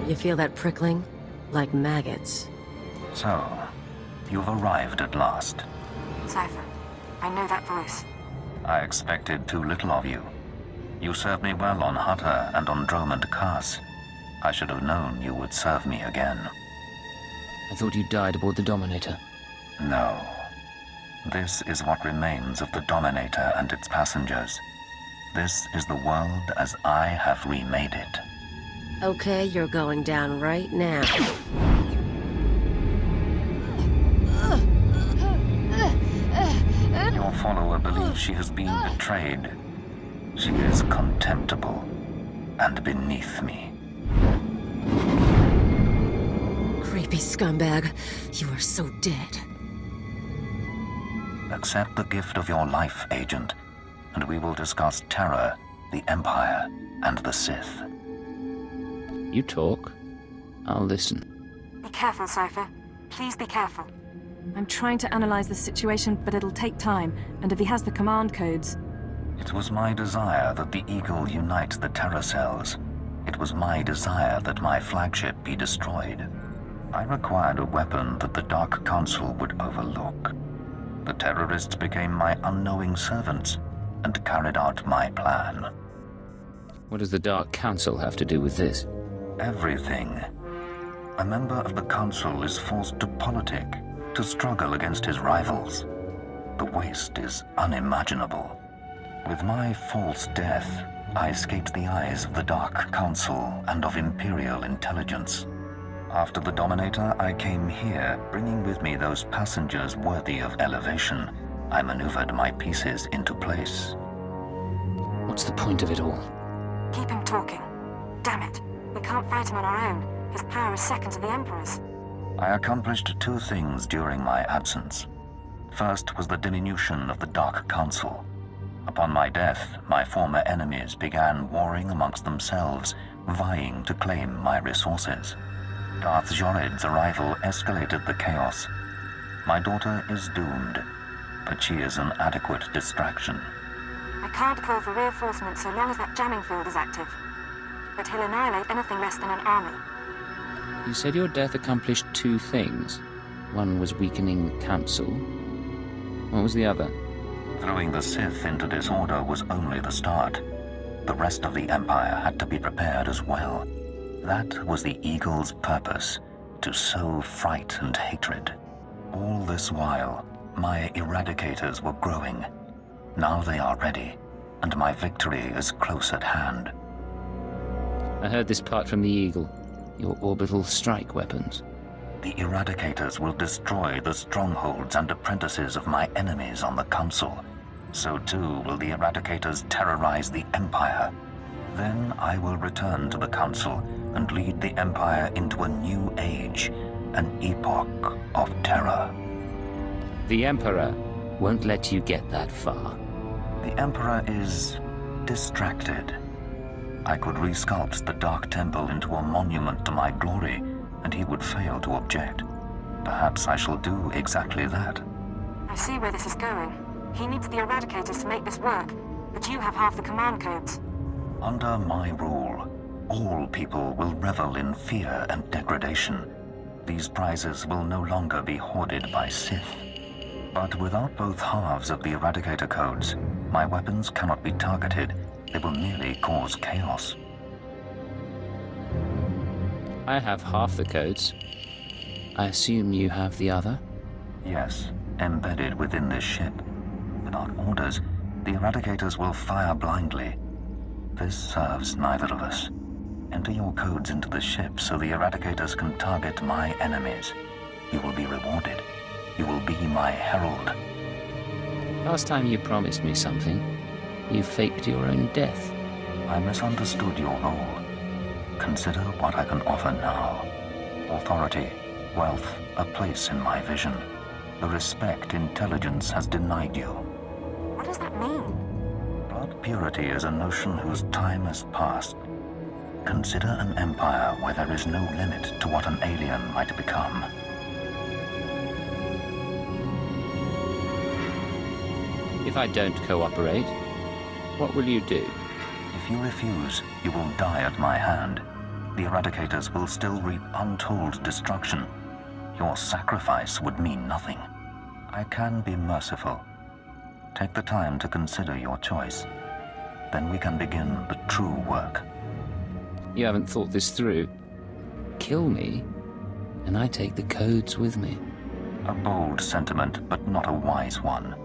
You feel that prickling? Like maggots. So, you've arrived at last. Cypher, I know that voice. I expected too little of you. You served me well on Hutter and on Dromund Kaas. I should have known you would serve me again. I thought you died aboard the Dominator. No. This is what remains of the Dominator and its passengers. This is the world as I have remade it. Okay, you're going down right now. Your follower believes she has been betrayed. She is contemptible and beneath me. Creepy scumbag. You are so dead. Accept the gift of your life, Agent, and we will discuss Terra, the Empire, and the Sith. You talk, I'll listen. Be careful, Cypher. Please be careful. I'm trying to analyze the situation, but it'll take time, and if he has the command codes... It was my desire that the Eagle unite the Terra cells. It was my desire that my flagship be destroyed. I required a weapon that the Dark Council would overlook. The terrorists became my unknowing servants and carried out my plan. What does the Dark Council have to do with this? Everything. A member of the Council is forced to politic, to struggle against his rivals. The waste is unimaginable. With my false death, I escaped the eyes of the Dark Council and of Imperial intelligence. After the Dominator, I came here, bringing with me those passengers worthy of elevation. I maneuvered my pieces into place. What's the point of it all? Keep him talking. Damn it. We can't fight him on our own. His power is second to the Emperor's. I accomplished two things during my absence. First was the diminution of the Dark Council. Upon my death, my former enemies began warring amongst themselves, vying to claim my resources. Darth Jored's arrival escalated the chaos. My daughter is doomed, but she is an adequate distraction. I can't call for reinforcements so long as that jamming field is active. But he'll annihilate anything less than an army. You said your death accomplished two things. One was weakening the Council. What was the other? Throwing the Sith into disorder was only the start. The rest of the Empire had to be prepared as well. That was the Eagle's purpose, to sow fright and hatred. All this while, my Eradicators were growing. Now they are ready, and my victory is close at hand. I heard this part from the Eagle. Your orbital strike weapons. The Eradicators will destroy the strongholds and apprentices of my enemies on the Council. So too will the Eradicators terrorize the Empire. Then I will return to the Council and lead the Empire into a new age, an epoch of terror. The Emperor won't let you get that far. The Emperor is distracted. I could resculpt the Dark Temple into a monument to my glory, and he would fail to object. Perhaps I shall do exactly that. I see where this is going. He needs the Eradicators to make this work, but you have half the command codes. Under my rule, all people will revel in fear and degradation. These prizes will no longer be hoarded by Sith. But without both halves of the Eradicator codes, my weapons cannot be targeted. They will merely cause chaos. I have half the codes. I assume you have the other? Yes, embedded within this ship. Without orders, the Eradicators will fire blindly. This serves neither of us. Enter your codes into the ship so the Eradicators can target my enemies. You will be rewarded. You will be my herald. Last time you promised me something, you faked your own death. I misunderstood your role. Consider what I can offer now. Authority, wealth, a place in my vision. The respect intelligence has denied you. What does that mean? Blood purity is a notion whose time has passed. Consider an empire where there is no limit to what an alien might become. If I don't cooperate, what will you do? If you refuse, you will die at my hand. the Eradicators will still reap untold destruction. Your sacrifice would mean nothing. I can be merciful. Take the time to consider your choice. Then we can begin the true work. You haven't thought this through. Kill me, and I take the codes with me. A bold sentiment, but not a wise one.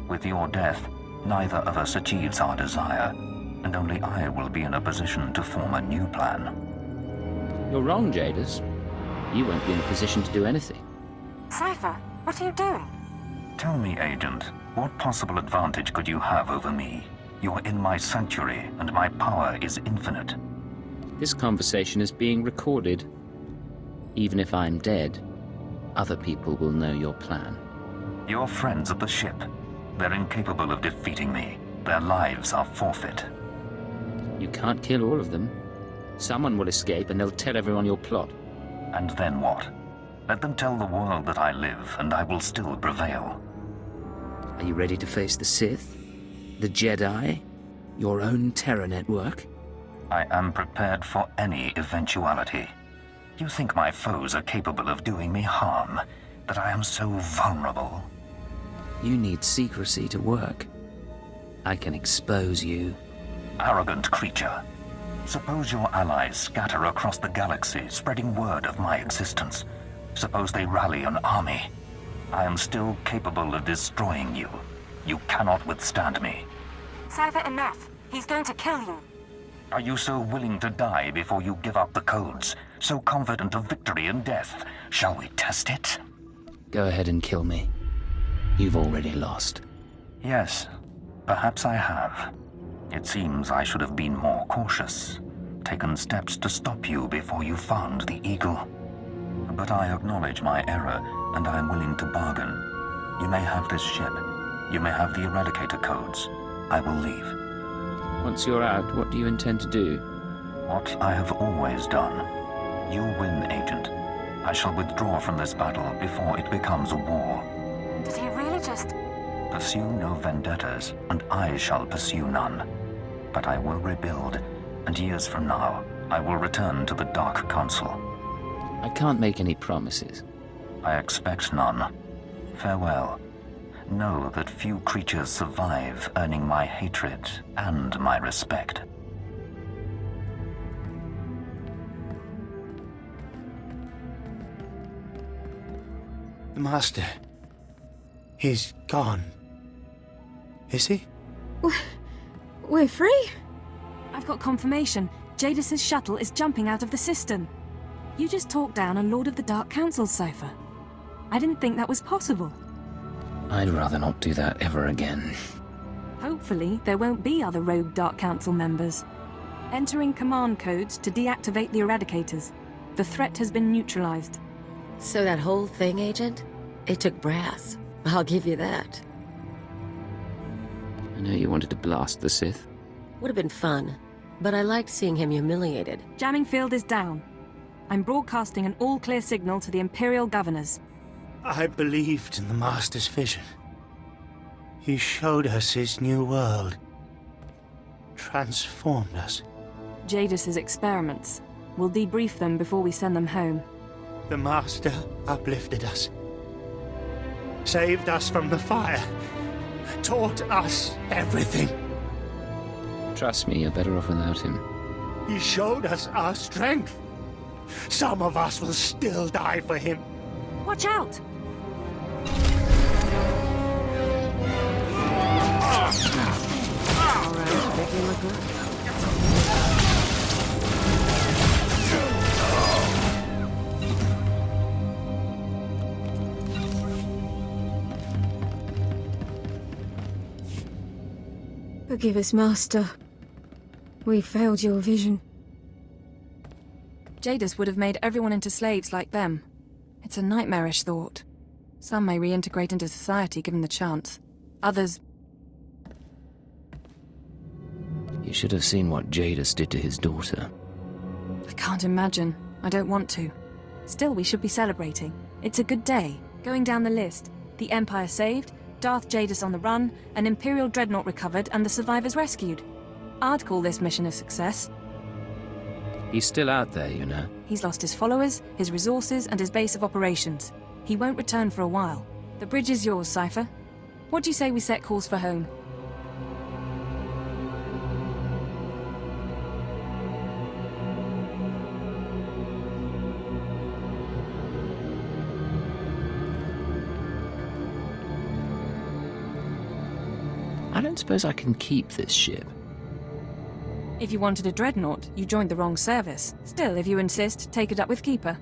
With your death, neither of us achieves our desire, and only I will be in a position to form a new plan. You're wrong, Jadis. You won't be in a position to do anything. Cypher, what are you doing? Tell me, Agent, what possible advantage could you have over me? You're in my sanctuary, and my power is infinite. This conversation is being recorded. Even if I'm dead, other people will know your plan. Your friends at the ship. They're incapable of defeating me. Their lives are forfeit. You can't kill all of them. Someone will escape and they'll tell everyone your plot. And then what? Let them tell the world that I live, and I will still prevail. Are you ready to face the Sith? The Jedi? Your own terror network? I am prepared for any eventuality. You think my foes are capable of doing me harm? That I am so vulnerable? You need secrecy to work. I can expose you. Arrogant creature. Suppose your allies scatter across the galaxy, spreading word of my existence. Suppose they rally an army. I am still capable of destroying you. You cannot withstand me. Cypher, enough. He's going to kill you. Are you so willing to die before you give up the codes? So confident of victory in death? Shall we test it? Go ahead and kill me. You've already lost. Yes, perhaps I have. It seems I should have been more cautious, taken steps to stop you before you found the Eagle. But I acknowledge my error, and I am willing to bargain. You may have this ship. You may have the Eradicator codes. I will leave. Once you're out, what do you intend to do? What I have always done. You win, Agent. I shall withdraw from this battle before it becomes a war. Did he really just... Pursue no vendettas, and I shall pursue none. But I will rebuild, and years from now, I will return to the Dark Council. I can't make any promises. I expect none. Farewell. Know that few creatures survive earning my hatred and my respect. The Master... he's gone. Is he? We're free? I've got confirmation. Jadis's shuttle is jumping out of the cistern. You just talked down a Lord of the Dark Council, Cypher. I didn't think that was possible. I'd rather not do that ever again. Hopefully, there won't be other rogue Dark Council members. Entering command codes to deactivate the Eradicators. The threat has been neutralized. So that whole thing, Agent? It took brass. I'll give you that. I know you wanted to blast the Sith. Would have been fun, but I liked seeing him humiliated. Jamming field is down. I'm broadcasting an all-clear signal to the Imperial governors. I believed in the Master's vision. He showed us his new world. Transformed us. Jadis's experiments. We'll debrief them before we send them home. The Master uplifted us. Saved us from the fire. Taught us everything. Trust me, you're better off without him. He showed us our strength. Some of us will still die for him. Watch out! Alright, make me look good. Forgive us, Master. We failed your vision. Jadis would have made everyone into slaves like them. It's a nightmarish thought. Some may reintegrate into society given the chance. Others... You should have seen what Jadis did to his daughter. I can't imagine. I don't want to. Still, we should be celebrating. It's a good day. Going down the list. The Empire saved, Darth Jadis on the run, an Imperial dreadnought recovered, and the survivors rescued. I'd call this mission a success. He's still out there, you know. He's lost his followers, his resources, and his base of operations. He won't return for a while. The bridge is yours, Cypher. What do you say we set course for home? I don't suppose I can keep this ship. If you wanted a dreadnought, you joined the wrong service. Still, if you insist, take it up with Keeper.